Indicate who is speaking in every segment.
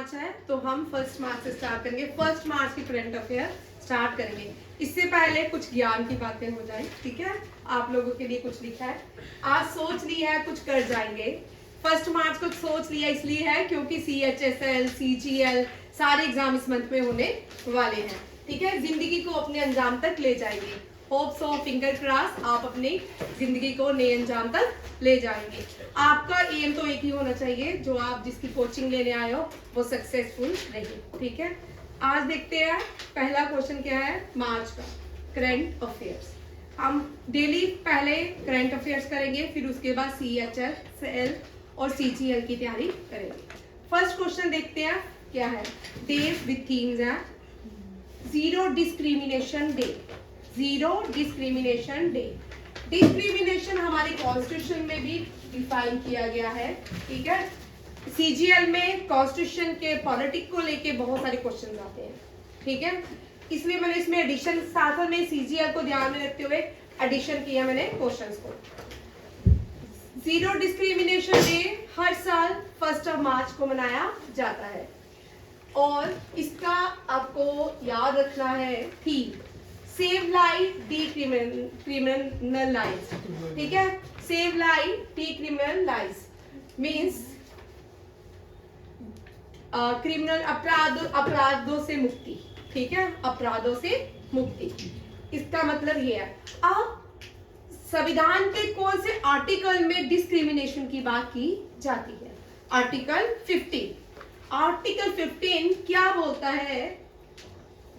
Speaker 1: मार्च है तो हम 1 मार्च से स्टार्ट करेंगे। 1 मार्च की करंट अफेयर स्टार्ट करेंगे। इससे पहले कुछ ज्ञान की बातें हो जाए, ठीक है। आप लोगों के लिए कुछ लिखा है, आज सोच लिया है कुछ कर जाएंगे। 1 मार्च को सोच लिया इसलिए है क्योंकि CHSL CGL सारे एग्जाम इस मंथ में होने वाले हैं, ठीक है। जिंदगी को अपने अंजाम तक ले जाएंगे। होप सो, फिंगर क्रॉस, आप अपनी जिंदगी को नए अंजाम तक ले जाएंगे। आपका एम तो एक ही होना चाहिए, जो आप जिसकी कोचिंग लेने आए हो वो सक्सेसफुल रहे, ठीक है। आज देखते हैं पहला क्वेश्चन क्या है मार्च का, करंट अफेयर्स। हम डेली पहले करंट अफेयर्स करेंगे, फिर उसके बाद CHSL और CGL की तैयारी करेंगे। फर्स्ट क्वेश्चन देखते हैं क्या है। डेज विद थीम्स है zero discrimination day. Zero discrimination day. Discrimination हमारे कॉन्स्टिट्यूशन में भी डिफाइन किया गया है, ठीक है। CGL में कॉन्स्टिट्यूशन के पॉलिटिक्स को लेके बहुत सारे क्वेश्चन आते हैं, ठीक है। इसलिए मैंने इसमें एडिशन साथ में CGL को ध्यान में रखते हुए एडिशन किया मैंने क्वेश्चंस को। जीरो डिस्क्रिमिनेशन डे हर साल 1 मार्च को मनाया जाता है और इसका आपको याद रखना है थीम सेव लाइफ डिक्रिमिनलाइज, ठीक है। Save life decriminalise means criminal अपराधों से मुक्ति, ठीक है। अपराधों से मुक्ति, इसका मतलब ये है। अब संविधान के कौन से आर्टिकल में डिस्क्रिमिनेशन की बात की जाती है? आर्टिकल 15। आर्टिकल 15 क्या बोलता है,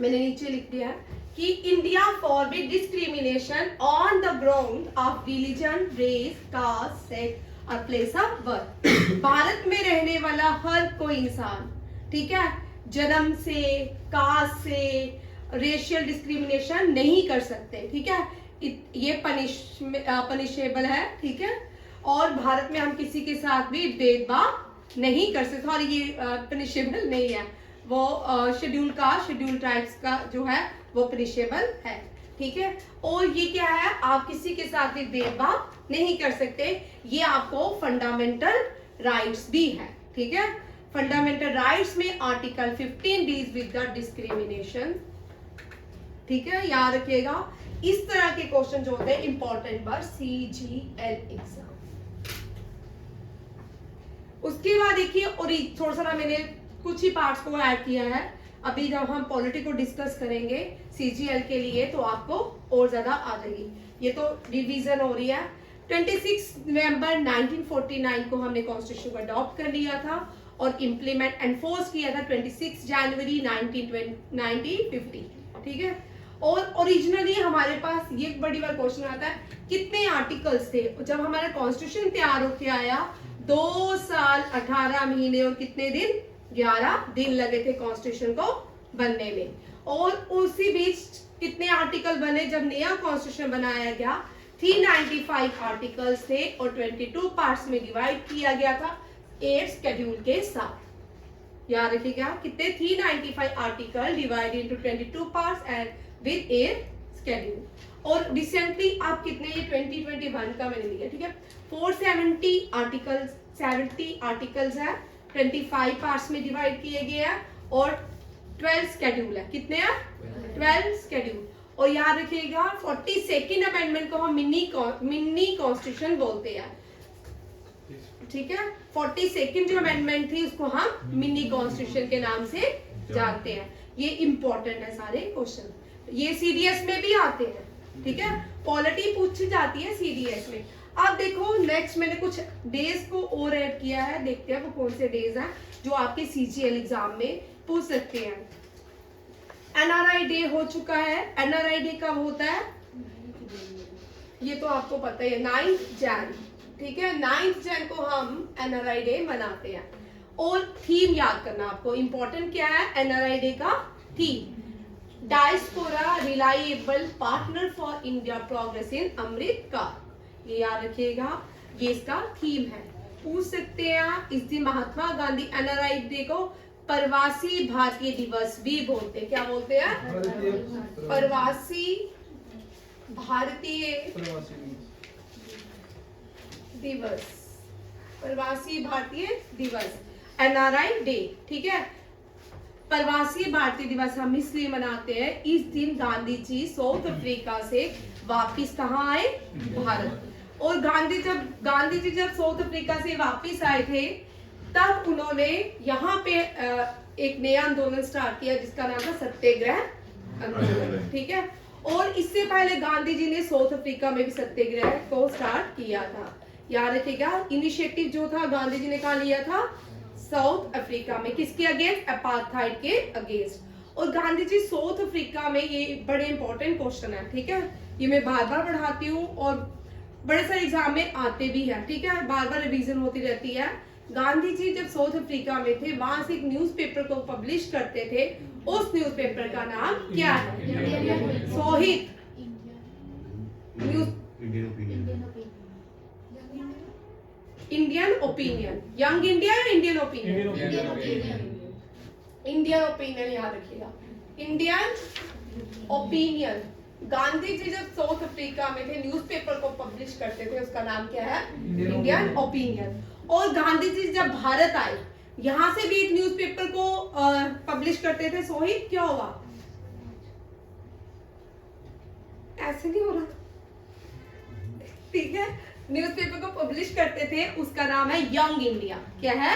Speaker 1: मैंने नीचे लिख दिया कि India forbid discrimination on the ground of religion, race, caste, sex और प्लेस ऑफ बर्थ। भारत में रहने वाला हर कोई इंसान, ठीक है, जन्म से, कास्ट से रेशियल डिस्क्रिमिनेशन नहीं कर सकते, ठीक है। ये पनिशेबल है, ठीक है। और भारत में हम किसी के साथ भी भेदभाव नहीं कर सकते, और ये पनिशेबल नहीं है। वो शेड्यूल कास्ट, शेड्यूल ट्राइब्स का जो है वो पनिशेबल है, ठीक है। और ये क्या है, आप किसी के साथ भी भेदभाव नहीं कर सकते। ये आपको फंडामेंटल राइट्स भी है, ठीक है। फंडामेंटल राइट्स में article 15 deals with the discrimination, ठीक है, याद रखिएगा। इस तरह के क्वेश्चन जो होते हैं इंपॉर्टेंट पर CGL एग्जाम। उसके बाद देखिए, और थोड़ा सा मैंने कुछ ही पार्ट्स को ऐड किया है। अभी जब हम पॉलिटी को डिस्कस करेंगे CGL के लिए तो आपको और ज्यादा आ जाएगी। ये तो रिवीजन हो रही है। 26 नवंबर 1949 को हमने कॉन्स्टिट्यूशन को अडॉप्ट कर लिया था और इम्प्लीमेंट एनफोर्स किया था 26 जनवरी 1950, ठीक है। और ओरिजिनली हमारे पास ये बड़ी बार क्वेश्चन आता है, कितने आर्टिकल्स थे जब हमारा कॉन्स्टिट्यूशन तैयार होके आया? 2 साल 18 महीने और कितने दिन? 11 दिन लगे थे कॉन्स्टिट्यूशन को बनने में। और उसी बीच कितने आर्टिकल बने जब नया कॉन्स्टिट्यूशन बनाया गया? 395 आर्टिकल्स थे और 22 पार्ट्स में डिवाइड किया गया था 8 शेड्यूल के साथ। याद रखिएगा कितने? 395 article divide into 22 parts and with 8 schedule. और रिसेंटली आप कितने, ये 2021 का मैंने लिया, ठीक है। 470 आर्टिकल्स, 70 आर्टिकल्स है, 25 पार्ट्स में डिवाइड किए गए हैं और 12 शेड्यूल है। कितने हैं? 12 शेड्यूल। और याद रखिएगा 42nd अमेंडमेंट को हम मिनी कॉन्स्टिट्यूशन बोलते हैं, ठीक है। 42nd जो अमेंडमेंट थी उसको हम मिनी कॉन्स्टिट्यूशन के नाम से जानते हैं। ये इंपॉर्टेंट है सारे क्वेश्चन, ये CDS में भी आते हैं, ठीक है। पॉलिटी पूछी जाती है CDS में। अब देखो नेक्स्ट मैंने कुछ डेज को और ऐड किया है, देखते हैं वो कौन से डेज हैं जो आपके CGL एग्जाम में पूछ सकते हैं। NRI डे हो चुका है। NRI डे कब होता है? ये तो आपको पता है, 9 जैन, ठीक है। 9 जैन को हम NRI डे मनाते हैं। और थीम याद करना आपको, इंपॉर्टेंट क्या है NRI डे का थीम? Diaspora reliable partner for India progress in Amrit Kaal. ये याद रखिएगा, ये इसका थीम है। पूछ सकते हैं इस दिन महात्मा गांधी NRI डे को प्रवासी भारतीय दिवस भी बोलते हैं। क्या बोलते हैं? प्रवासी भारतीय दिवस, प्रवासी भारतीय दिवस। एनआरआई डे, ठीक है। प्रवासी भारतीय दिवस हम इसलिए मनाते हैं, इस दिन गांधी जी साउथ अफ्रीका से वापिस कहाँ आए, भारत। और गांधी जी जब साउथ अफ्रीका से वापिस आए थे, तब उन्होंने यहाँ पे एक नया आंदोलन स्टार्ट किया जिसका नाम था सत्याग्रह आंदोलन, ठीक है। और इससे पहले गांधी जी ने साउथ अफ्रीका में भी सत्याग्रह को स्टार्ट किया था। याद रखिएगा, इनिशिएटिव जो था गांधी जी ने कहा लिया था, साउथ अफ्रीका में। किसके अगेंस्ट, अपार्थाइड के अगेंस्ट। और गांधी जी साउथ अफ्रीका में, ये बड़े इंपॉर्टेंट क्वेश्चन है, ठीक है, ये मैं बार बार पढ़ाती हूँ और बड़े सारे एग्जाम में आते भी है, ठीक है, बार बार रिवीजन होती रहती है। गांधी जी जब साउथ अफ्रीका में थे, वहां से एक न्यूज़पेपर को पब्लिश करते थे, उस न्यूज़पेपर का नाम क्या है, Sohit Indian opinion, young India या इंडियन ओपिनियन, इंडियन ओपिनियन याद रखिएगा, इंडियन ओपिनियन। गांधी जी जब साउथ अफ्रीका में थे, न्यूज़पेपर को पब्लिश करते थे, उसका नाम क्या है, इंडियन ओपिनियन। और गांधी जी जब भारत आए, यहां से भी एक न्यूज़पेपर को पब्लिश करते थे, सोहित, क्या हुआ, ऐसे नहीं हो रहा, ठीक है, न्यूज़पेपर को पब्लिश करते थे, उसका नाम है यंग इंडिया। क्या है,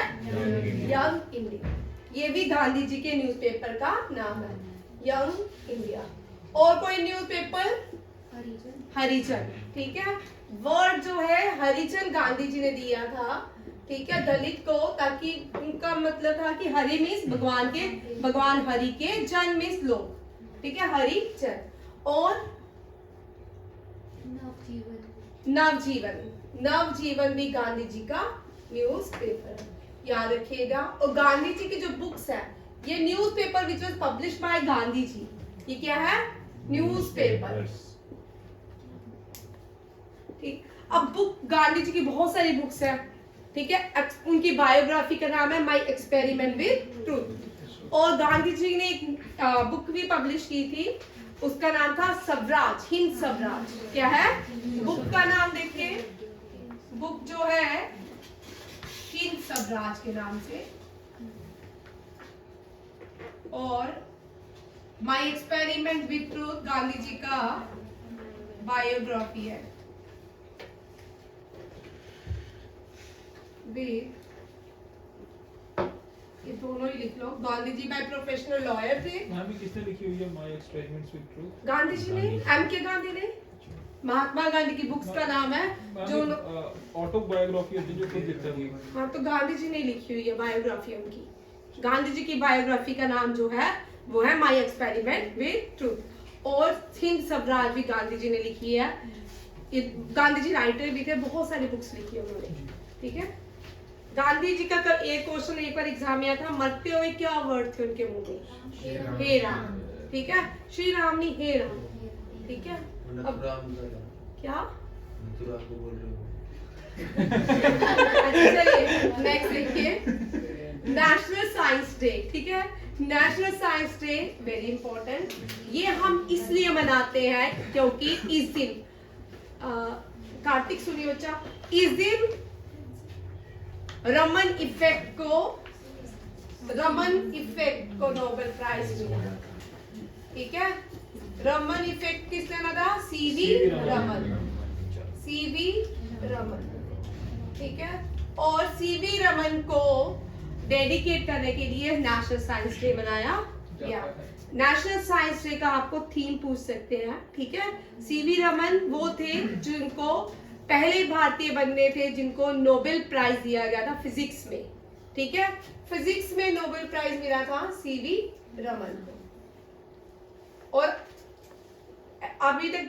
Speaker 1: यंग इंडिया। ये भी गांधी जी के न्यूज़पेपर का नाम है, यंग इंडिया। और कोई न्यूज़पेपर, हरिजन, ठीक है। वर्ड जो है हरिजन गांधी जी ने दिया था, ठीक है, दलित को, ताकि उनका मतलब था कि हरि मीन्स भगवान हरि के, जन मीन्स लोग, ठीक है, हरिजन। और नवजीवन भी गांधी जी का न्यूज़पेपर, याद रखिएगा। और गांधी जी की जो बुक्स है, ये newspaper which was published by Gandhi ji, ये क्या है, न्यूज़पेपर, ठीक। अब बुक, गांधी जी की बहुत सारी बुक्स है, ठीक है। उनकी बायोग्राफी का नाम है माय एक्सपेरिमेंट विद ट्रूथ। और गांधी जी ने एक बुक भी पब्लिश की थी, उसका नाम था स्वराज, हिंद स्वराज। क्या है, बुक का नाम देखिए, बुक जो है हिंद स्वराज के नाम से। और my experiment with truth Gandhi ji का बायोग्राफी है, ये दोनों ही लिख लो। Gandhi ji by professional lawyer थे।
Speaker 2: मैम किसने लिखी हुई है my experiments with truth?
Speaker 1: Gandhi ji ने, एम के गांधी ने। महात्मा गांधी की बुक्स का नाम है जो
Speaker 2: ऑटोबायोग्राफी होती है जो खुद लिखते हैं।
Speaker 1: हाँ, तो गांधी जी ने लिखी हुई है बायोग्राफी उनकी। गांधी जी की बायोग्राफी का नाम जो है वो है माय एक्सपेरिमेंट विद ट्रूथ। और हिंद स्वराज भी गांधी जी ने लिखी है। ये गांधी जी राइटर भी थे, बहुत सारी बुक्स लिखी है उन्होंने, ठीक है। गांधी जी का एक क्वेश्चन एक बार एग्जाम में आया था, मरते हुए क्या वर्ड थे उनके मुंह में, हे राम, ठीक है, श्री राम नहीं, हे राम, ठीक है। अब क्या चलिए नेक्स्ट देखिए, नेशनल साइंस डे, ठीक है। National science day very important. ये हम इसलिए मनाते हैं क्योंकि इस दिन कार्तिक सुनिए बच्चा, इस दिन रमन इफेक्ट को नोबेल प्राइज मिला, ठीक है। रमन इफेक्ट किसने मिला, सीवी रमन, ठीक है। और सीवी रमन को डेडिकेट करने के लिए नेशनल साइंस डे मनाया गया। नेशनल साइंस डे का आपको थीम पूछ सकते हैं, ठीक है। सीवी रमन वो थे जिनको पहले भारतीय बनने थे जिनको नोबेल प्राइज दिया गया था फिजिक्स में, ठीक है। फिजिक्स में नोबेल प्राइज मिला था सीवी रमन को। और अभी तक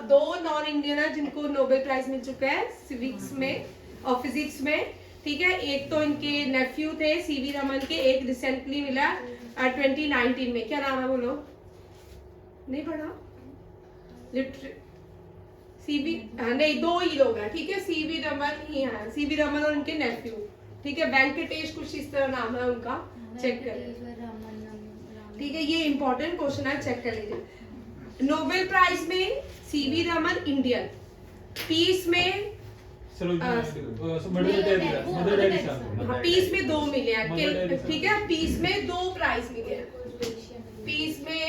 Speaker 1: दो नॉन इंडियन है जिनको नोबेल प्राइज मिल चुका है सिविक्स में और फिजिक्स में, ठीक है। एक तो इनके नेफ्यू थे सीवी रमन के, एक रिसेंटली मिला 2019 में, क्या नाम है बोलो, नहीं पढ़ा, सीवी, नहीं, दो ही लोग हैं, ठीक है। सीवी रमन ही है, सीवी रमन और उनके नेफ्यू, ठीक है। वेंकटेश कुछ इस तरह नाम है उनका, चेक कर, ठीक है। ये इंपॉर्टेंट क्वेश्चन है, चेक कर लीजिए। नोबेल प्राइज में सीवी रमन इंडियन, पीस में
Speaker 2: मदर टेरेसा
Speaker 1: हाँ, पीस में 2 मिले हैं
Speaker 2: मदर टेरेसा।
Speaker 1: ठीक है, पीस में 2 प्राइज मिले हैं। पीस में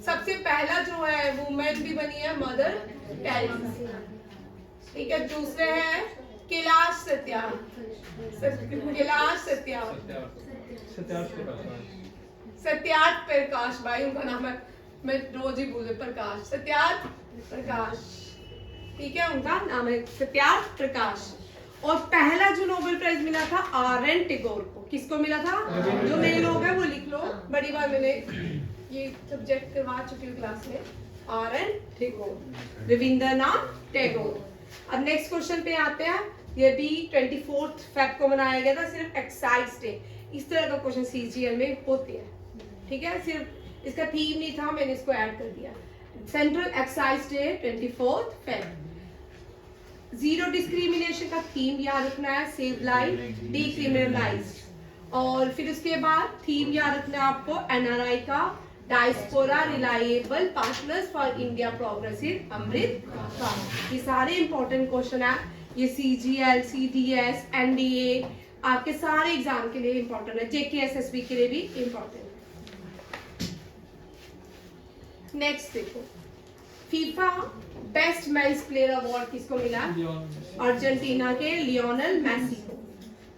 Speaker 1: सबसे पहला जो है वुमेन भी बनी है मदर टेरेसा, ठीक है। दूसरे हैं कैलाश सत्यार्थ प्रकाश भाई उनका नाम है, मैं रोज ही भूले, प्रकाश, सत्यार्थ प्रकाश, ठीक है, उनका नाम है सत्यार्थ प्रकाश। और पहला जो नोबेल प्राइज मिला था आर.एन. टैगोर को। किसको मिला था? जो नए लोग हैं वो लिख लो, बड़ी बार मैंने ये सब्जेक्ट करवा चुकी हूँ क्लास में। आर.एन. टैगोर, रविंद्रनाथ टैगोर। अब नेक्स्ट क्वेश्चन पे आते हैं। ये भी 24 फेब को मनाया गया था, सिर्फ एक्साइज डे। इस तरह का क्वेश्चन सीजीएल में होते हैं, ठीक है। सिर्फ इसका थीम नहीं था, मैंने इसको ऐड कर दिया। Central excise day 24 Feb. Zero discrimination का थीम याद रखना है, सेव लाइफ, डिक्रिमिनलाइज। और फिर उसके बाद थीम याद रखना है आपको एनआरआई का, diaspora reliable partners for India progressive Amrit Kaal. ये सारे इंपॉर्टेंट क्वेश्चन है। ये सीजीएल, सीडीएस, एनडीए आपके सारे एग्जाम के लिए इंपॉर्टेंट है, जेकेएसएसबी के लिए भी इंपॉर्टेंट है। नेक्स्ट देखो, FIFA best men's player award किसको मिला? अर्जेंटीना के लियोनेल मेसी को।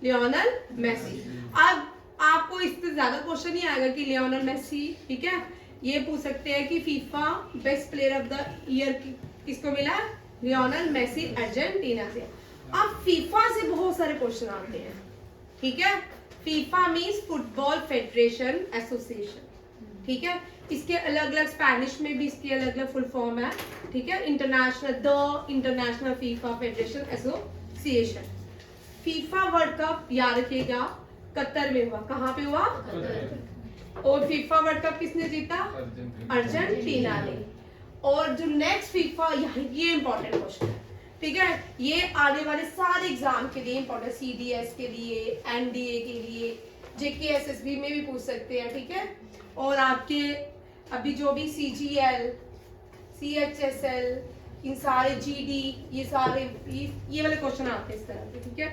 Speaker 1: Lionel Messi. अब आपको इससे ज्यादा क्वेश्चन नहीं आएगा कि लियोनेल मेसी, ठीक है, ये पूछ सकते हैं कि FIFA best player of the year किसको मिला? लियोनेल मेसी अर्जेंटीना से। अब फीफा से बहुत सारे क्वेश्चन आते हैं, ठीक है। FIFA means football federation association, ठीक है। इसके अलग अलग स्पेनिश में भी इसकी अलग अलग फुल फॉर्म है, ठीक है। International FIFA federation association. FIFA world cup याद रखिएगा कतर में हुआ। कहाँ पे हुआ? और फीफा वर्ल्ड कप किसने जीता? अर्जेंटीना ने। और जो नेक्स्ट फीफा, ये इंपॉर्टेंट क्वेश्चन है, ठीक है। ये आने वाले सारे एग्जाम के लिए इंपॉर्टेंट, सीडीएस के लिए, एनडीए के लिए, जेकेएसएसबी में भी पूछ सकते हैं, ठीक है। और आपके अभी जो भी सीजीएल, सीएचएसएल, इन सारे जीडी, ये सारे ये वाले क्वेश्चन आते हैं इस तरह के, ठीक है।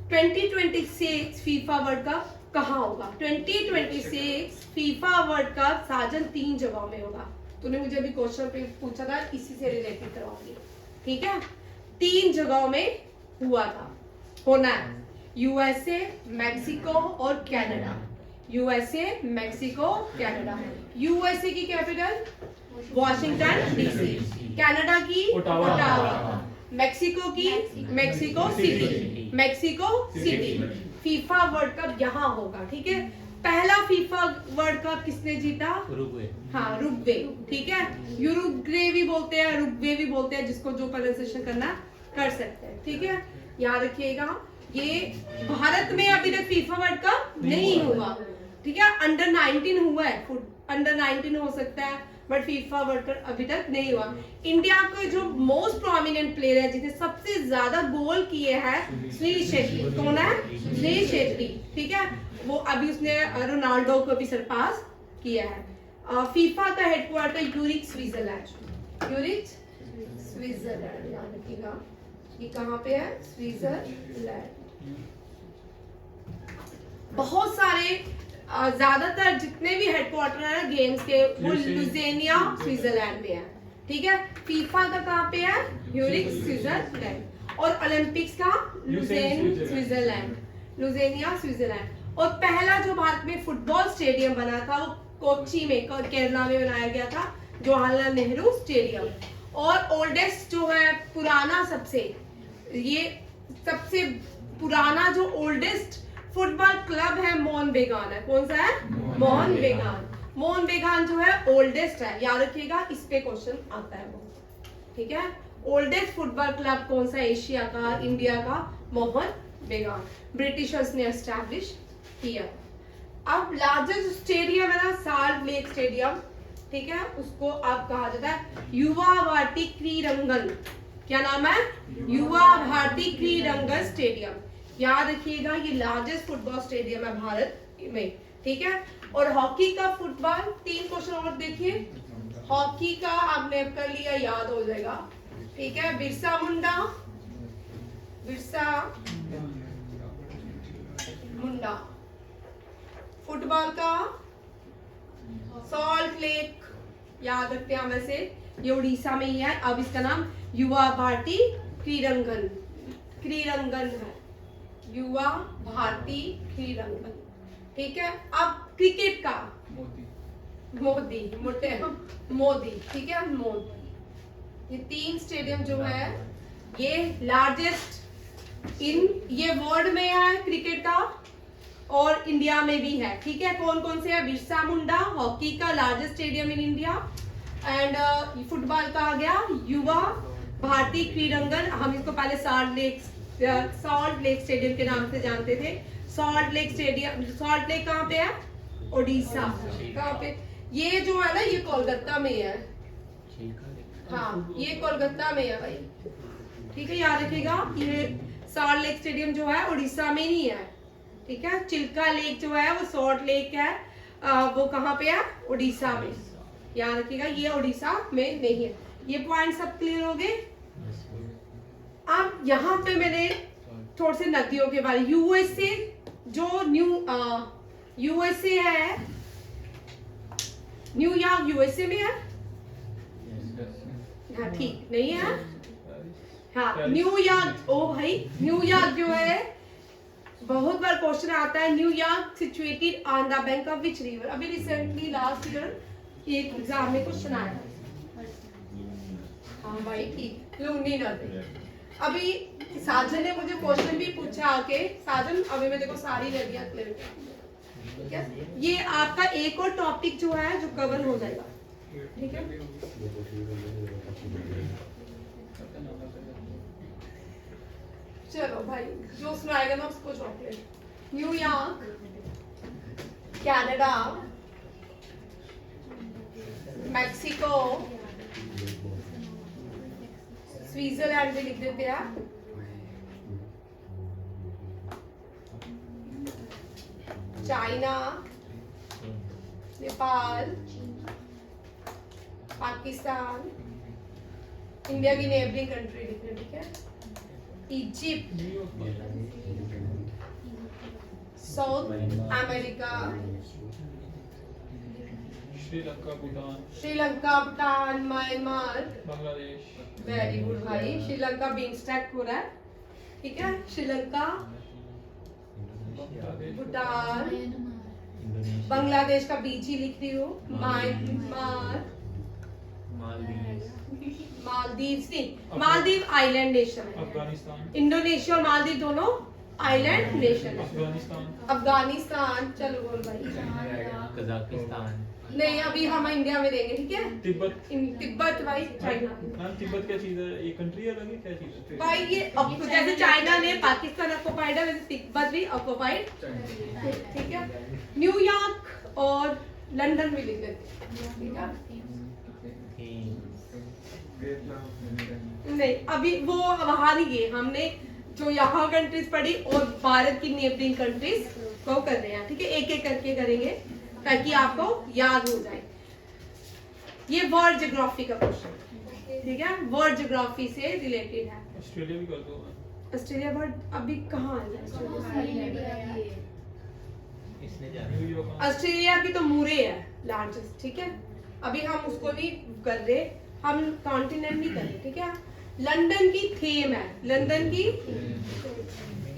Speaker 1: 2026 फीफा वर्ल्ड कप कहाँ होगा? 2026 फीफा वर्ल्ड कप साजन 3 जगहों में होगा। तूने मुझे अभी क्वेश्चन पे पूछा था, इसी से रिलेटेड करवाऊंगी, ठीक है। 3 जगहों में हुआ था, होना है, यूएसए, मैक्सिको और Canada. USA, Mexico, Canada. USA की कैपिटल वॉशिंगटन डीसी, कनाडा की ओटावा, मैक्सिको की Mexico city. FIFA world cup यहाँ होगा, ठीक है। पहला फीफा वर्ल्ड कप किसने जीता?
Speaker 3: उरुग्वे।
Speaker 1: हाँ, रुग्वे, ठीक है। यूरुग्वे भी बोलते हैं, रुग्वे भी बोलते हैं, जिसको जो प्रोनाउंसिएशन करना कर सकते हैं, ठीक है। याद रखिएगा, ये भारत में अभी तक फीफा वर्ल्ड कप नहीं हुआ, ठीक है। अंडर 19 हुआ है, अंडर 19 हो सकता है, बट फीफा वर्ल्ड कप अभी तक नहीं हुआ। इंडिया के जो मोस्ट प्रोमिनेंट प्लेयर है, जिसने सबसे ज्यादा गोल किए हैं, सुनील शेट्टी। कौन है? सुनील शेट्टी, ठीक है। वो अभी उसने रोनाल्डो को भी सरपास किया है। फीफा का headquarter uric Switzerland. Uric Switzerland, याद रखिएगा, ये कहाँ पे है? स्विट्जरलैंड। बहुत सारे ज्यादातर जितने भी हेडक्वार्टर है गेम्स के, वो लुज़ेनिया स्विट्जरलैंड में है, ठीक है। फीफा का कहाँ पे है? Uric Switzerland. और ओलंपिक्स का लुज़ेन स्विट्जरलैंड, लुज़ेनिया स्विट्जरलैंड। और पहला जो भारत में फुटबॉल स्टेडियम बना था, वो कोच्चि में, केरला में बनाया गया था, जवाहरलाल नेहरू स्टेडियम। और ओल्डेस्ट जो है, पुराना सबसे, ये सबसे पुराना जो ओल्डेस्ट फुटबॉल क्लब है, मोहन बेगान है। कौन सा है? मोहन बेगान। मोहन बेगान जो है ओल्डेस्ट है, याद रखिएगा, इस पे क्वेश्चन आता है वो, ठीक है। ओल्डेस्ट फुटबॉल क्लब कौन सा? एशिया का, इंडिया का, मोहन बेगान। ब्रिटिशर्स ने एस्टैब्लिश किया। अब लार्जेस्ट स्टेडियम है ना, साल्ट लेक स्टेडियम, ठीक है, उसको आप कहा जाता है युवा भारती क्रीडंगन। क्या नाम है? युवा भारती क्रीडंगन स्टेडियम। याद रखिएगा, ये लार्जेस्ट फुटबॉल स्टेडियम है भारत में, ठीक है। और हॉकी का फुटबॉल, 3 क्वेश्चन और देखिए। हॉकी का आपने कर लिया, याद हो जाएगा, ठीक है। बिरसा मुंडा, बिरसा मुंडा। फुटबॉल का सॉल्ट लेक, याद रखते हैं वैसे ये उड़ीसा में ही है। अब इसका नाम युवा भारती क्रीड़ांगन है, युवा भारती क्रीड़ांगन। ठीक है, अब क्रिकेट का मोदी ठीक है, मोदी। ये 3 स्टेडियम जो है ये लार्जेस्ट ये वर्ल्ड में है क्रिकेट का और इंडिया में भी है। ठीक है, कौन कौन से है? बिरसा मुंडा हॉकी का largest stadium in India, and football का आ गया युवा भारती क्रीड़ांगन। हम इसको पहले सॉल्ट लेक स्टेडियम के नाम से जानते थे। सॉल्ट लेक कहाँ पे है? ओडिशा। कहाँ पे? ये जो है ना ये कोलकाता में है। हाँ, ये कोलकाता में है भाई। ठीक है, याद रखिएगा ये सॉल्ट लेक स्टेडियम जो है उड़ीसा में नहीं है। ठीक है, चिल्का लेक जो है वो सॉल्ट लेक है, वो कहाँ पे है? उड़ीसा में। याद रखिएगा ये उड़ीसा में नहीं है। ये पॉइंट सब क्लियर हो गए। अब यहाँ पे मैंने थोड़े से नदियों के बारे, यूएसए जो यूएसए है, न्यूयॉर्क यूएसए में है। हाँ ठीक नहीं है। हाँ न्यूयॉर्क, ओ भाई न्यूयॉर्क जो है बहुत बार क्वेश्चन आता है, New York situated on the bank of which river. अभी रिसेंटली लास्ट ईयर एक एग्जाम में क्वेश्चन आया। हाँ भाई ठीक, लुंगी नदी। अभी साजन ने मुझे क्वेश्चन भी पूछा आके, साजन अभी मैं देखो सारी नदियां क्लियर कर। ठीक है, ये आपका एक और टॉपिक जो है जो कवर हो जाएगा। ठीक है, चलो भाई जो सुनाएगा ना उसको chocolate. New York, Canada, Mexico, Switzerland भी लिख देते हैं, चाइना, नेपाल, पाकिस्तान, इंडिया की नेबरिंग कंट्री लिख रहे। ठीक है, Egypt, south America, Sri Lanka, Bhutan, Myanmar,
Speaker 2: Bangladesh.
Speaker 1: Very good भाई। श्रीलंका बिमस्टेक हो रहा है। ठीक है, श्रीलंका, भूटान, बांग्लादेश का बीच ही लिख रही हूँ, म्यांमार, मालदीव नहीं, मालदीव आइलैंड नेशन है।
Speaker 2: अफगानिस्तान,
Speaker 1: इंडोनेशिया और मालदीव दोनों आइलैंड नेशन है। अफगानिस्तान, चलो बोल भाई।
Speaker 3: कजाकिस्तान
Speaker 1: नहीं, अभी हम इंडिया में देंगे। ठीक है,
Speaker 2: तिब्बत
Speaker 1: भाई, चाइना।
Speaker 2: मैम तिब्बत क्या चीज है? ये कंट्री अलग है, क्या चीज है?
Speaker 1: भाई ये जैसे चाइना ने पाकिस्तान ऑक्युपाइड है, वैसे तिब्बत भी ऑक्युपाइड। ठीक है, न्यूयॉर्क और लंदन भी लिख देते। ठीक है, नहीं अभी वो वहां नहीं गए, हमने जो यहाँ कंट्रीज पढ़ी और भारत की नेबरिंग कंट्रीज को कर रहे हैं। ठीक है, एक एक करके करेंगे ताकि आपको याद हो जाए। ये वर्ल्ड ज्योग्राफी का क्वेश्चन। ठीक है, वर्ल्ड ज्योग्राफी से रिलेटेड है।
Speaker 2: ऑस्ट्रेलिया भी कर दो।
Speaker 1: ऑस्ट्रेलिया वर्ल्ड अभी कहाँ है? ऑस्ट्रेलिया की तो मुरे है लार्जेस्ट। ठीक है, अभी हम उसको नहीं कर रहे, हम कॉन्टिनेंट नहीं कर रहे। ठीक है, लंदन की थेम है, लंदन की।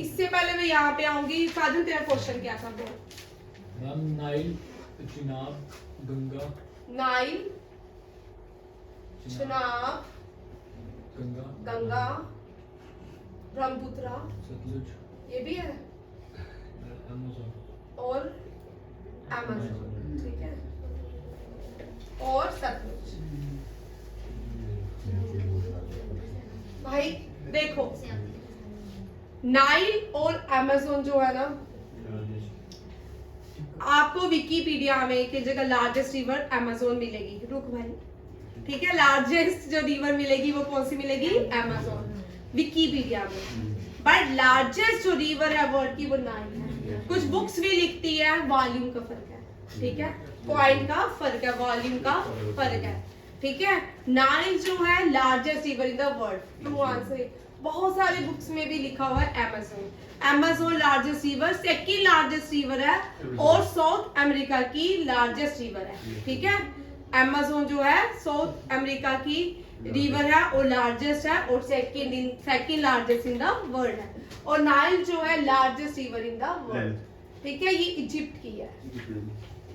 Speaker 1: इससे पहले मैं यहाँ पे आऊंगी। साजन तेरा क्वेश्चन क्या था?
Speaker 4: Ma'am Nile, Chenab, Ganga,
Speaker 1: Nile, Chenab, Ganga, Brahmaputra,
Speaker 4: Sutlej,
Speaker 1: ये भी है,
Speaker 4: अमेज़न
Speaker 1: और अमेज़न। ठीक है, और सतलुज। भाई देखो, नाइल और अमेज़न जो है ना, आपको विकिपीडिया में एक जगह लार्जेस्ट रिवर अमेज़न मिलेगी। रुक भाई, ठीक है, लार्जेस्ट जो रिवर मिलेगी वो कौन सी मिलेगी? अमेज़न, विकिपीडिया में। बट लार्जेस्ट जो रिवर है वर्ल्ड की वो नाइल है। कुछ बुक्स भी लिखती है, वॉल्यूम का फर्क है। ठीक है, पॉइंट का फर्क है, वॉल्यूम का फर्क है। ठीक है, नाइल जो है largest river in the world. To answer, बहुत सारे बुक्स में भी लिखा हुआ है Amazon. Amazon largest river, second largest river है और साउथ अमेरिका की लार्जेस्ट रिवर है। ठीक है, अमेज़न जो है साउथ अमेरिका की रिवर है और लार्जेस्ट है और second largest in the world है। और नाइल जो है largest river in the world. ठीक है, ये इजिप्ट की है।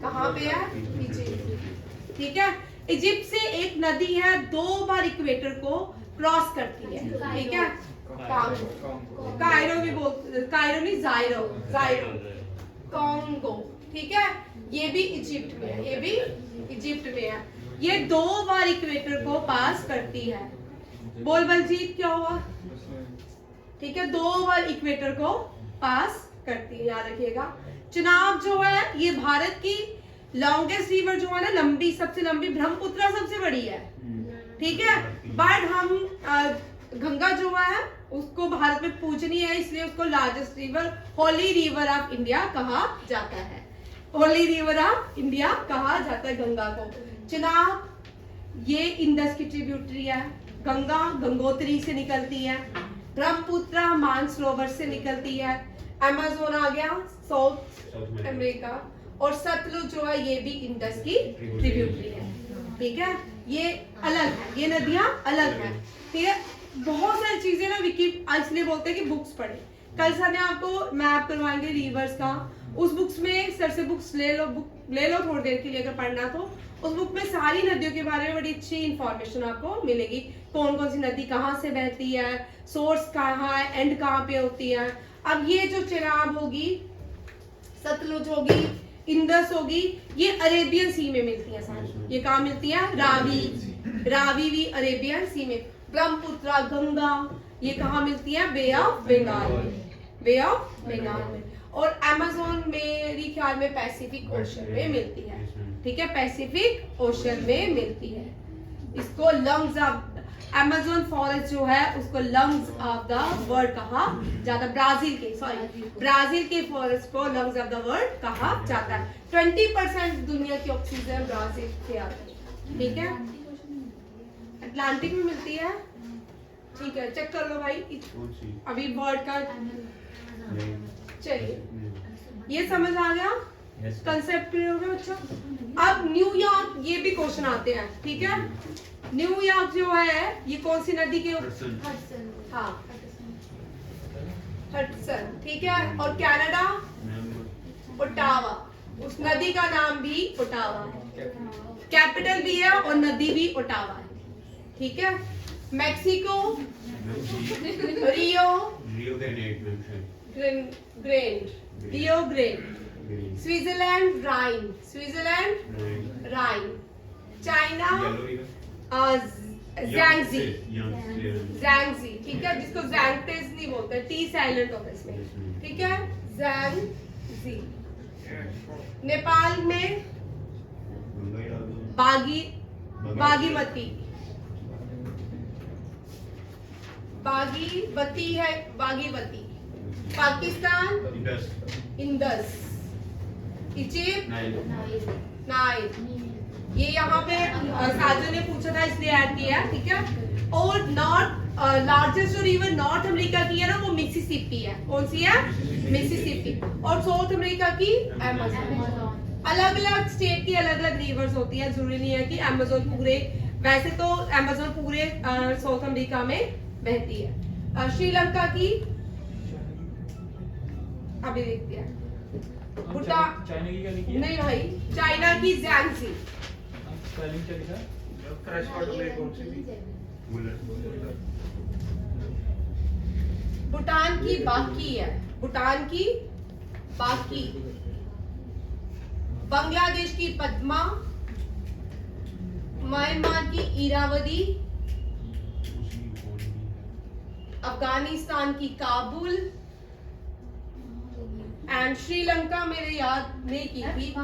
Speaker 1: कहाँ पे है? इजिप्ट। ठीक है, इजिप्ट से एक नदी है 2 बार इक्वेटर को क्रॉस करती है। ठीक है, कायरो भी बोलते, कायरो नहीं, जायरो कॉन्गो। ठीक है, ये भी इजिप्ट में है, ये भी इजिप्ट में है। ये 2 बार इक्वेटर को पास करती है। बोल बलजीत क्या हुआ? ठीक है, 2 बार इक्वेटर को पास करती है, याद रखिएगा। चेनाब जो है ये भारत की लॉन्गेस्ट रिवर जो है ना, लंबी, सबसे लंबी, ब्रह्मपुत्र सबसे बड़ी है। ठीक है, बट हम गंगा जो है उसको भारत में पूजनीय है, इसलिए उसको largest river, Holi river of India कहा जाता है। होली रिवर ऑफ इंडिया कहा जाता है गंगा को। चेनाब ये इंडस की ट्रिब्यूटरी है। गंगा गंगोत्री से निकलती है। ब्रह्मपुत्र मानसरोवर से निकलती है। अमेज़न आ गया साउथ अमेरिका, और सतलुज जो है ये भी इंडस की ट्रिब्यूटरी है। ठीक है, ये अलग है, ये नदियां अलग हैं। ठीक है, बहुत सारी चीजें ना विकी इसलिए बोलते हैं कि बुक्स पढ़े। कल सर ने आपको मैप करवाएंगे रिवर्स का, उस बुक्स में सर से बुक्स ले लो, बुक ले लो थोड़ी देर के लिए अगर पढ़ना तो। उस बुक में सारी नदियों के बारे में बड़ी अच्छी इंफॉर्मेशन आपको मिलेगी। कौन कौन सी नदी कहाँ से बहती है, सोर्स कहाँ है, एंड कहाँ पे होती है। अब ये जो चेनाब होगी, सतलुज होगी, इंडस होगी, ये अरेबियन सी में मिलती है सारी। ये कहाँ मिलती है? रावी भी अरेबियन सी में। ब्रह्मपुत्र, गंगा, ये कहाँ मिलती है? बे ऑफ बंगाल में, बे ऑफ बंगाल में। और अमेज़न मेरी ख्याल में पैसिफिक ओशन में मिलती है। ठीक है, पैसिफिक ओशन में मिलती है। इसको लंग्स ऑफ अमेज़न फॉरेस्ट जो है उसको लंग्स ऑफ द वर्ल्ड कहा जाता है। ब्राजील के फॉरेस्ट को लंग्स ऑफ द वर्ल्ड कहा जाता है। 20% दुनिया की ऑक्सीजन ब्राजील से आती है। ठीक है, अटलांटिक में मिलती है। ठीक है, चेक कर लो भाई अभी वर्ल्ड का। चलिए, ये समझ आ गया, कंसेप्ट क्लियर हो गया बच्चा। अब न्यूयॉर्क, ये भी क्वेश्चन आते हैं। ठीक है, न्यूयॉर्क जो है ये कौन सी नदी के? हाँ, हडसन। ठीक है, और कनाडा ओटावा, उस नदी का नाम भी ओटावा है। कैपिटल भी है और नदी भी ओटावा है। ठीक है, मैक्सिको रियो ग्रेंड, स्विट्जरलैंड राइन, चाइना ज़ैंगजी। ठीक है, जिसको ज़ैंगटेस नहीं बोलते, टी साइलेंट होता है इसमें। ठीक है, ज़ैंगजी। नेपाल में बागीवती है, बागीवती। पाकिस्तान इंडस। Egypt Nile. ये यहाँ पे साजन ने पूछा था इसलिए ऐड किया है। ठीक है, और नॉर्थ लार्जेस्ट जो रिवर नॉर्थ अमेरिका की है ना वो मिसिसिपी है। कौन सी है? मिसिसिपी। और साउथ अमेरिका की अमेज़न। अलग अलग स्टेट की अलग अलग रिवर्स होती है, जरूरी नहीं है कि अमेज़न पूरे, वैसे तो अमेज़न पूरे साउथ अमेरिका में बहती है। श्रीलंका की अभी देखते हैं।
Speaker 2: चाइना की क्या लिखी है?
Speaker 1: नहीं भाई, चाइना की ज़ैंगजी।
Speaker 2: स्पेलिंग क्या लिखा है? फ्रेश वाटर लेक कौन सी थी?
Speaker 1: भूटान की बाकी है, भूटान की बाकी। बांग्लादेश की पद्मा, म्यांमार की इरावदी, अफगानिस्तान की काबुल, एंड श्रीलंका मेरे याद नहीं की थी,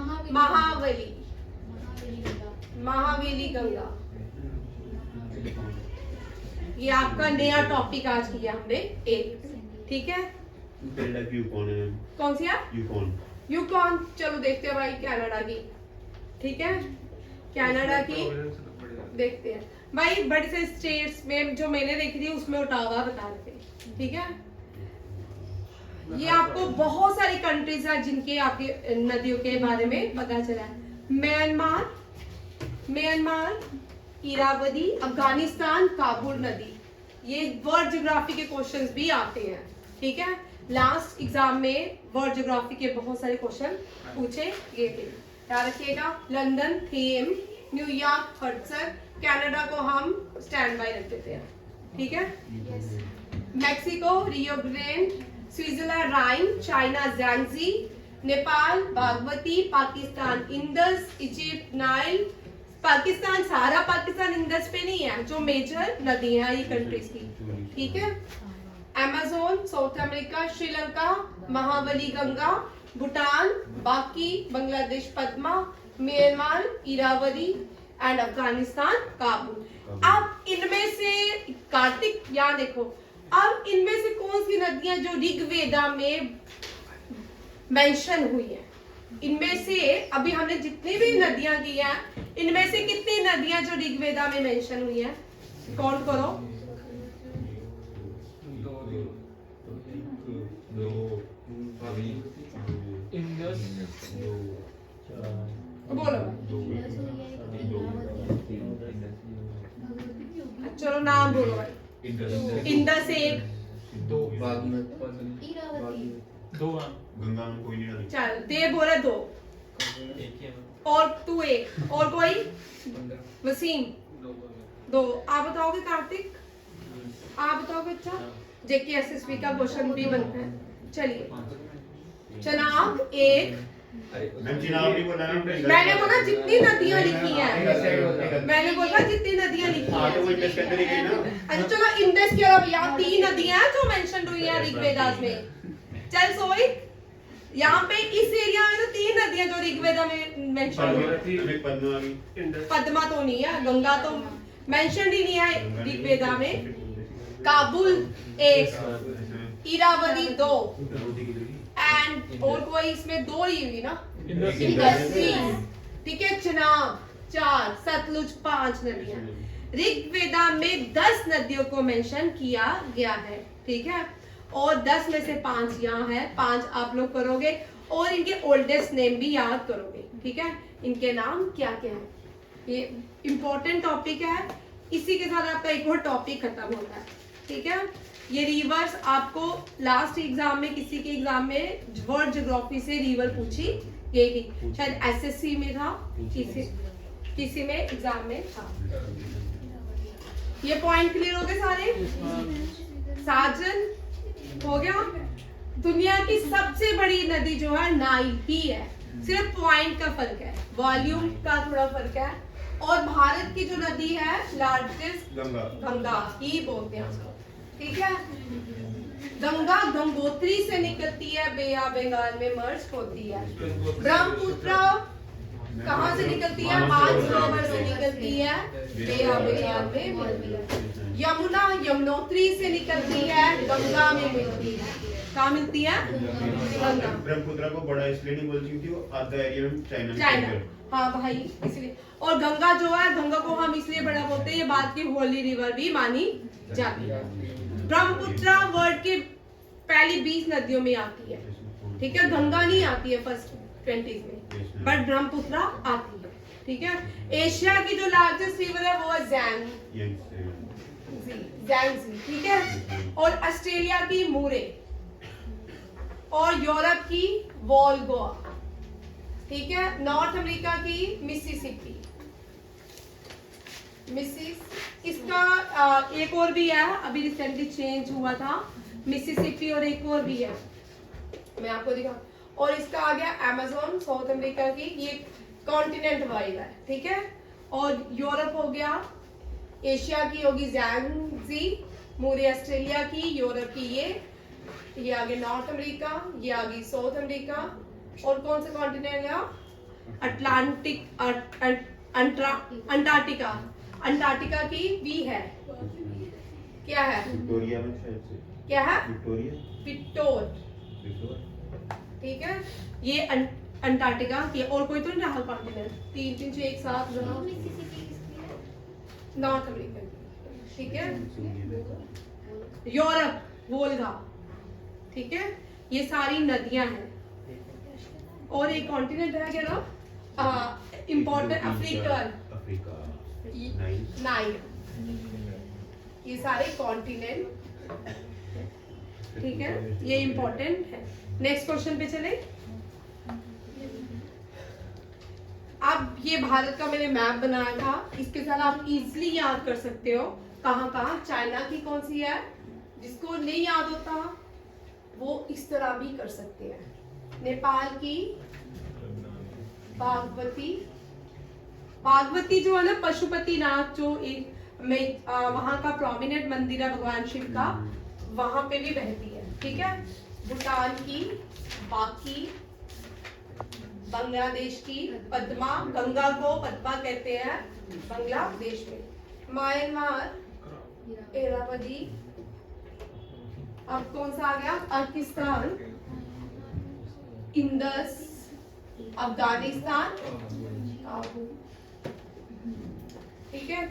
Speaker 1: महावेली गंगा। ये आपका नया टॉपिक आज किया हमने एक। ठीक है, कौन सी है? यूकॉन। चलो देखते हैं भाई कनाडा की। ठीक है, कनाडा की देखते हैं। भाई बड़े से स्टेट्स में जो मैंने देखी थी उसमें ओटावा बता रहे थे, ठीक है। ये आपको बहुत सारी कंट्रीज है जिनके आपके नदियों के बारे में पता चला है। म्यांमार, इरावदी, अफगानिस्तान, काबुल नदी। ये वर्ल्ड ज्योग्राफी के क्वेश्चंस भी आते हैं, ठीक है। लास्ट एग्जाम में वर्ल्ड ज्योग्राफी के बहुत सारे क्वेश्चन पूछे गए थे, याद रखिएगा। London, Thames, New York, Hudson, Canada को हम स्टैंड बाय रख देते हैं, ठीक है। Mexico, Rio Grande, Switzerland Rhine, China Yangtze, Nepal Bagmati, Pakistan Indus, Egypt Nile. Pakistan, सारा पाकिस्तान इंडस पे नहीं है, जो मेजर नदी है ये कंट्रीज की, ठीक है। अमेज़न, साउथ अमेरिका, श्रीलंका, महाबली गंगा, भूटान, बाकी बांग्लादेश पद्मा, म्यांमार, इरावदी एंड अफगानिस्तान काबुल। अब इनमें से कार्तिक, यहाँ देखो, अब इनमें से कौन सी नदियां जो ऋग्वेदा में मेंशन हुई है, इनमें से अभी हमने जितनी भी नदियां की हैं, इनमें से कितनी नदियां जो ऋग्वेदा में मेंशन हुई है, काउंट करो।
Speaker 4: इंडस,
Speaker 1: बोलो, चलो नाम बोलो भाई। इंडस एक,
Speaker 4: दो,
Speaker 3: गंगा में कोई नहीं डाली।
Speaker 1: चल दे बोला दो, और तू एक, और कोई? वसीम दो। आप बताओगे कार्तिक? आप बताओगे? अच्छा, जेके एसएसबी का क्वेश्चन भी बनता है। चलिए, चनाब एक,
Speaker 3: चिनाब नहीं बोला ना,
Speaker 1: मैंने बोला जितनी नदियां लिखी हैं, मैंने बोला जितनी नदियां लिखी
Speaker 3: हाँ तो वो
Speaker 1: हैं।
Speaker 3: इंडस के अंदर ही गई ना।
Speaker 1: अच्छा चलो, इंडस के अलावा यहाँ 3 नदियां हैं जो मेंशन हुई हैं ऋग्वेदास में। चल सोई, यहाँ पे इस एरिया में तो 3 नदियां जो ऋग्वेदा में मेंशन हुई हैं। पद्मा तो नहीं है, गंगा तो मेंशन ही नहीं है ऋग्वेदा में। काबुल एक, इरावदी 2, एंड और कोई इसमें 2 ही हुई ना, इंडस 3, ठीक है। चनाब 4, सतलुज 5 नदियां। ऋग्वेदा में 10 नदियों को मेंशन किया गया है, ठीक है। और 10 में से 5 यहाँ है, 5 आप लोग करोगे और इनके ओल्डेस्ट नेम भी याद करोगे, ठीक है। इनके नाम क्या क्या है, ये इंपॉर्टेंट टॉपिक है। इसी के साथ आपका एक और टॉपिक खत्म होता है, ठीक है। ये रिवर्स आपको लास्ट एग्जाम में, किसी के एग्जाम में वर्ल्ड ज्योग्राफी से रिवर पूछी गई थी, शायद एसएससी में था, किसी में एग्जाम में था। ये पॉइंट क्लियर हो गए सारे? साजन हो गया। दुनिया की सबसे बड़ी नदी जो है नाइल ही है, सिर्फ पॉइंट का फर्क है, वॉल्यूम का थोड़ा फर्क है। और भारत की जो नदी है लार्जेस्ट, गंगा ही बोलते हैं उसको, ठीक है। गंगा गंगोत्री से निकलती है, बे ऑफ बंगाल में मर्ज होती है। ब्रह्मपुत्र कहाँ से निकलती है? मानसरोवर से निकलती है, बे ऑफ बंगाल में मिलती है। यमुना यमुनोत्री से निकलती है, गंगा में मिलती है। कहाँ मिलती है? गंगा।
Speaker 3: ब्रह्मपुत्र को बड़ा इसलिए नहीं बोलती क्योंकि वो आधा एरिया में
Speaker 1: चाइना, हाँ भाई इसलिए। और गंगा जो है, गंगा को हम इसलिए बड़ा बोलते हैं, ये बात की होली रिवर भी मानी जाती है। ब्रह्मपुत्र वर्ल्ड के पहली 20 नदियों में आती है, ठीक है। गंगा नहीं आती है फर्स्ट 20 में, बट ब्रह्मपुत्र आती है, ठीक है। एशिया की जो लार्जेस्ट रिवर है वो है ज़्यांग्जी, ठीक है। और ऑस्ट्रेलिया की मुरे, और यूरोप की वोल्गा, ठीक है। नॉर्थ अमेरिका की मिसिसिपी। इसका एक और भी है, अभी रिसेंटली चेंज हुआ था, मिसिसिपी, और एक और भी है, मैं आपको दिखा। और इसका आ गया अमेज़न, साउथ अमेरिका की, ये कॉन्टिनेंट वाइज है, ठीक है। और यूरोप हो गया, एशिया की होगी ज़्यांग्जी, मुरे ऑस्ट्रेलिया की, यूरोप की ये आ गया नॉर्थ अमेरिका, ये आ गई साउथ अमेरिका। और कौन सा कॉन्टिनेंट है? अटलांटिक, अंटार्कटिका, अंटार्कटिका की भी है, क्या है?
Speaker 3: विक्टोरिया में शायद से,
Speaker 1: क्या है?
Speaker 3: विक्टोर,
Speaker 1: ठीक है। ये अंटार्कटिका की, और कोई तो नहीं रहा कॉन्टिनेंट, 3 से एक साथ रहा। नॉर्थ अमेरिकन, ठीक है। यूरोप, वोल्गा, ठीक है। ये सारी नदियां हैं। और एक कॉन्टिनेंट रह गया ना इम्पोर्टेंट, अफ्रीकन,
Speaker 3: अफ्रीका,
Speaker 1: नाइल, ये सारे कॉन्टिनेंट, ठीक है, ये इम्पोर्टेंट है। नेक्स्ट क्वेश्चन पे चले। अब ये भारत का मैंने मैप बनाया था, इसके साथ आप इजीली याद कर सकते हो कहाँ कहाँ। चाइना की कौन सी है, जिसको नहीं याद होता वो इस तरह भी कर सकते हैं। नेपाल की बागमती, बागमती जो है ना पशुपतिनाथ, जो एक में वहां का प्रोमिनेंट मंदिर है भगवान शिव का, वहां पे भी बहती है, ठीक है। भूटान की बाकी, बांग्लादेश की पद्मा, गंगा को पद्मा कहते हैं बांग्लादेश में। म्यांमार एरावती। अब कौन सा आ गया, पाकिस्तान, इंडस, अफगानिस्तान, काबुल, ठीक है।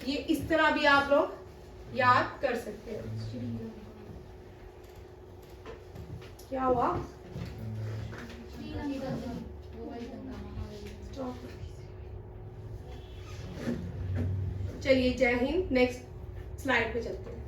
Speaker 1: ये इस तरह भी आप लोग याद कर सकते हो। क्या हुआ, चलिए जय हिंद। नेक्स्ट स्लाइड पे चलते हैं।